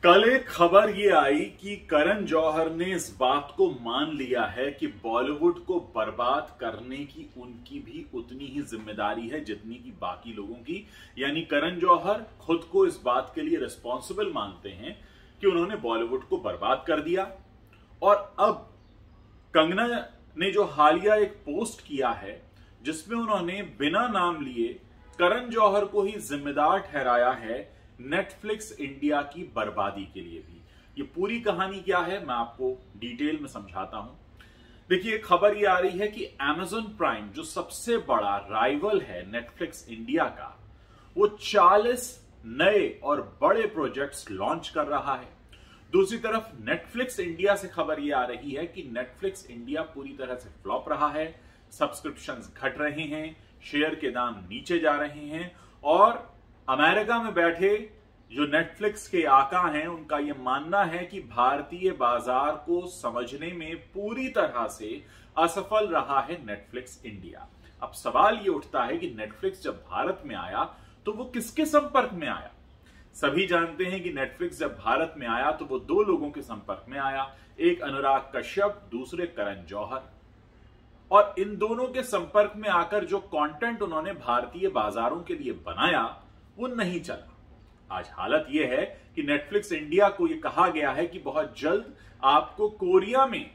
कल एक खबर ये आई कि करण जौहर ने इस बात को मान लिया है कि बॉलीवुड को बर्बाद करने की उनकी भी उतनी ही जिम्मेदारी है जितनी की बाकी लोगों की। यानी करण जौहर खुद को इस बात के लिए रिस्पॉन्सिबल मानते हैं कि उन्होंने बॉलीवुड को बर्बाद कर दिया। और अब कंगना ने जो हालिया एक पोस्ट किया है जिसमें उन्होंने बिना नाम लिए करण जौहर को ही जिम्मेदार ठहराया है नेटफ्लिक्स इंडिया की बर्बादी के लिए भी। ये पूरी कहानी क्या है मैं आपको डिटेल में समझाता हूं। देखिए, खबर ये आ रही है कि Amazon प्राइम जो सबसे बड़ा राइवल है नेटफ्लिक्स इंडिया का, वो 40 नए और बड़े प्रोजेक्ट्स लॉन्च कर रहा है। दूसरी तरफ नेटफ्लिक्स इंडिया से खबर ये आ रही है कि नेटफ्लिक्स इंडिया पूरी तरह से फ्लॉप रहा है, सब्सक्रिप्शंस घट रहे हैं, शेयर के दाम नीचे जा रहे हैं और अमेरिका में बैठे जो नेटफ्लिक्स के आका हैं उनका यह मानना है कि भारतीय बाजार को समझने में पूरी तरह से असफल रहा है नेटफ्लिक्स इंडिया। अब सवाल यह उठता है कि नेटफ्लिक्स जब भारत में आया तो वो किसके संपर्क में आया। सभी जानते हैं कि नेटफ्लिक्स जब भारत में आया तो वो दो लोगों के संपर्क में आया, एक अनुराग कश्यप, दूसरे करण जौहर। और इन दोनों के संपर्क में आकर जो कंटेंट उन्होंने भारतीय बाजारों के लिए बनाया वो नहीं चला। आज हालत यह है कि नेटफ्लिक्स इंडिया को यह कहा गया है कि बहुत जल्द आपको कोरिया में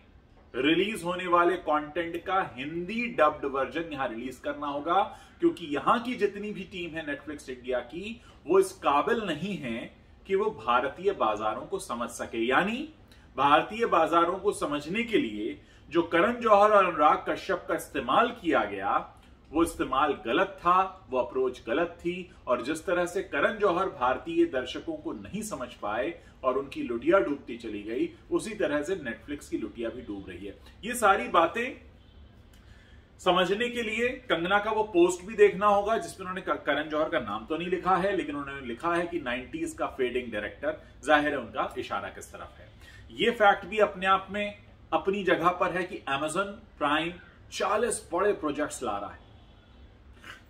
रिलीज होने वाले कंटेंट का हिंदी डब्ड वर्जन यहां रिलीज करना होगा, क्योंकि यहां की जितनी भी टीम है नेटफ्लिक्स इंडिया की वो इस काबिल नहीं है कि वो भारतीय बाजारों को समझ सके। यानी भारतीय बाजारों को समझने के लिए जो करण जौहर और अनुराग कश्यप का इस्तेमाल किया गया वो इस्तेमाल गलत था, वो अप्रोच गलत थी। और जिस तरह से करण जौहर भारतीय दर्शकों को नहीं समझ पाए और उनकी लुटिया डूबती चली गई, उसी तरह से नेटफ्लिक्स की लुटिया भी डूब रही है। ये सारी बातें समझने के लिए कंगना का वो पोस्ट भी देखना होगा जिसमें उन्होंने करण जौहर का नाम तो नहीं लिखा है, लेकिन उन्होंने लिखा है कि 90s का फेडिंग डायरेक्टर। जाहिर है उनका इशारा किस तरफ है। ये फैक्ट भी अपने आप में अपनी जगह पर है कि Amazon प्राइम 40 बड़े प्रोजेक्ट्स ला रहा है।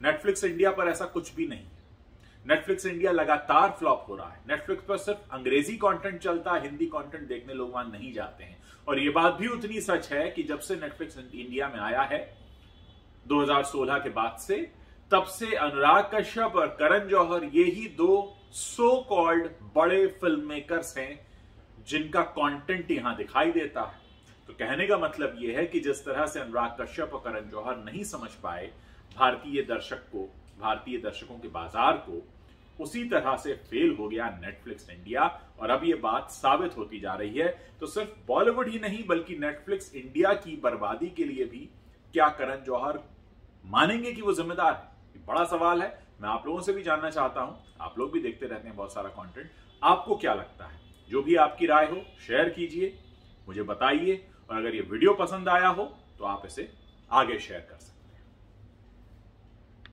नेटफ्लिक्स इंडिया पर ऐसा कुछ भी नहीं है। नेटफ्लिक्स इंडिया लगातार फ्लॉप हो रहा है। नेटफ्लिक्स पर सिर्फ अंग्रेजी कंटेंट चलता है, हिंदी कंटेंट देखने लोग वहां नहीं जाते हैं। और यह बात भी उतनी सच है कि जब से नेटफ्लिक्स इंडिया में आया है 2016 के बाद से, तब से अनुराग कश्यप और करण जौहर ये ही दो सो कॉल्ड बड़े फिल्म मेकर्स हैं जिनका कंटेंट यहां दिखाई देता है। तो कहने का मतलब यह है कि जिस तरह से अनुराग कश्यप और करण जौहर नहीं समझ पाए भारतीय दर्शकों के बाजार को, उसी तरह से फेल हो गया नेटफ्लिक्स इंडिया। और अब यह बात साबित होती जा रही है। तो सिर्फ बॉलीवुड ही नहीं बल्कि नेटफ्लिक्स इंडिया की बर्बादी के लिए भी क्या करण जौहर मानेंगे कि वो जिम्मेदार है? ये बड़ा सवाल है। मैं आप लोगों से भी जानना चाहता हूं। आप लोग भी देखते रहते हैं बहुत सारा कंटेंट। आपको क्या लगता है? जो भी आपकी राय हो शेयर कीजिए, मुझे बताइए। और अगर ये वीडियो पसंद आया हो तो आप इसे आगे शेयर कर सकते हैं।